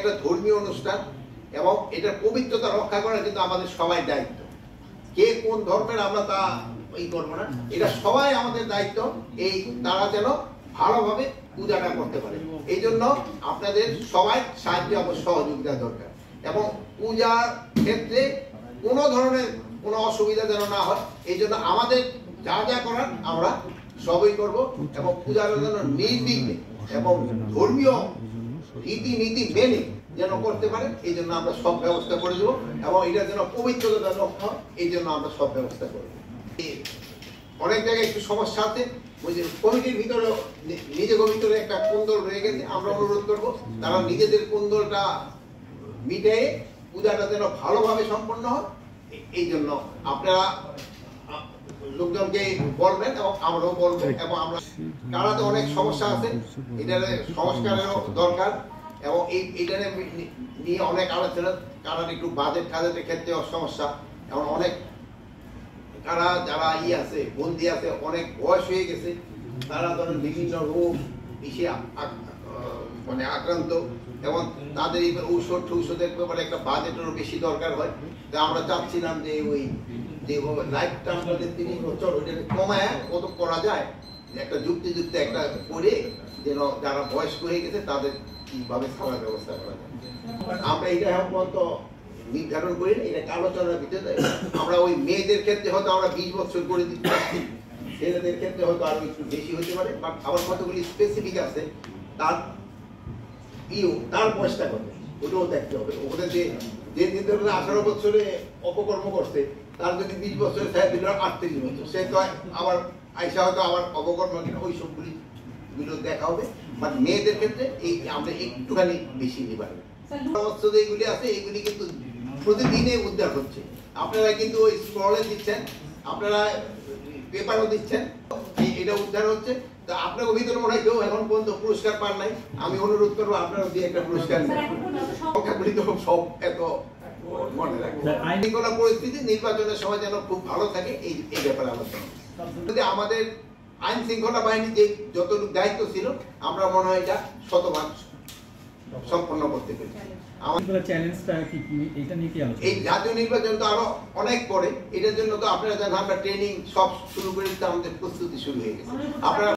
একটা ধর্মীয় অনুষ্ঠান এবং এটার পবিত্রতা রক্ষা করা কিন্তু আমাদের সবাই দায়িত্ব। কে কোন ধর্মের আমরা তা করবো না, এটা সবাই আমাদের দায়িত্ব। এই তারা যেন ভালোভাবে পূজাটা করতে পারে, এই জন্য আপনাদের সবাই সাহায্য এবং সহযোগিতা দরকার। এবং পূজার ক্ষেত্রে কোনো ধরনের কোনো অসুবিধা যেন না হয়, এই জন্য আমাদের যা যা করার আমরা সবই করব এবং পূজার জন্য নির্বিঘ্নে এবং ধর্মীয় রীতিনীতি মেনে যেন করতে পারে, এই জন্য আমরা সব ব্যবস্থা করে দেবো। এবং এটা যেন পবিত্রতা রক্ষা, এই জন্য আমরা সব ব্যবস্থা করব। অনেক জায়গায় একটু সমস্যা আছে, ওই যে কমিটির ভিতরে নিজেদের ভিতরে একটা কোন্দল রয়ে গেছে। আমরা অনুরোধ করবো তারা নিজেদের কোন্দলটা মিটিয়ে পূজাটা যেন ভালোভাবে সম্পন্ন হয়, এই জন্য আপনারা লোকজনকে বলবেন এবং আমরাও বলবো। এবং আমরা কারাতে অনেক সমস্যা আছে, এটার সংস্কারেরও দরকার এবং এইটা নিয়ে অনেক আলোচনা। কারার একটু বাজেটের ক্ষেত্রে সমস্যা, এবং অনেক কারা যারা আছে বন্দি আছে, অনেক বয়স হয়ে গেছে, তারা ধরেন বিভিন্ন রোগ বিষে মানে আক্রান্ত, এবং তাদের ঔষধের ব্যাপারে একটা বাজেটেরও বেশি দরকার হয়। তা আমরা চাচ্ছিলাম যে ওই যে লাইফ টার্ম ৩০ বছর ওইটা কমায় কত করা যায়, একটা যুক্তি একটা করে যেন যারা বয়স্ক হয়ে গেছে তাদের কিভাবে খাওয়ার ব্যবস্থা করা যায়। আমরা এটা পর্যন্ত নির্ধারণ করি না, এটা আলোচনার ভিতরে। আমরা ওই মেয়েদের ক্ষেত্রে হয়তো আমরা 20 বছর করে দিতে পারছি, ছেলেদের ক্ষেত্রে হয়তো আরো একটু বেশি হতে পারে। বাট আবার কতগুলি স্পেসিফিক আছে, তার বয়সটা কত ওটাও দেখতে হবে। ওদের যে 18 বছরে অপকর্ম করছে, তার যদি 20 বছরে 38 বছর, সে তো আবার আইসা হয়তো আবার অপকর্ম ওই সবগুলি দেখা হবে। বাট মেয়েদের ক্ষেত্রে এই আমরা একটুখানি বেশি নিতে পারি। এইগুলি আছে, এইগুলি কিন্তু প্রতিদিনে উদ্ধার হচ্ছে। আপনারা কিন্তু ওই স্ক্রলে দিচ্ছেন, আপনারা পেপারও দিচ্ছেন, এটা উদ্ধার হচ্ছে। তো আপনার ভিতরে মনে হয় কেউ এখন পর্যন্ত পুরস্কার পান নাই, আমি অনুরোধ করবো আপনারা দিয়ে একটা পুরস্কার সংখ্যাগুলি তো সব এত মনে রাখবেন। আইন শৃঙ্খলা পরিস্থিতি নির্বাচনের সময় যেন খুব ভালো থাকে, এই ব্যাপারে আলোচনা। যদি আমাদের আইন শৃঙ্খলা বাহিনী যে যতটুকু দায়িত্ব ছিল, আমরা মনে হয় এটা শতভাগ সম্পন্ন করতে পেরেছি। এই জাতীয় নির্বাচন তো আরো অনেক পরে, এটার জন্য তো আপনারা জানেন আমরা ট্রেনিং সব শুরু করে দিতে, আমাদের প্রস্তুতি শুরু হয়ে গেছে। আপনারা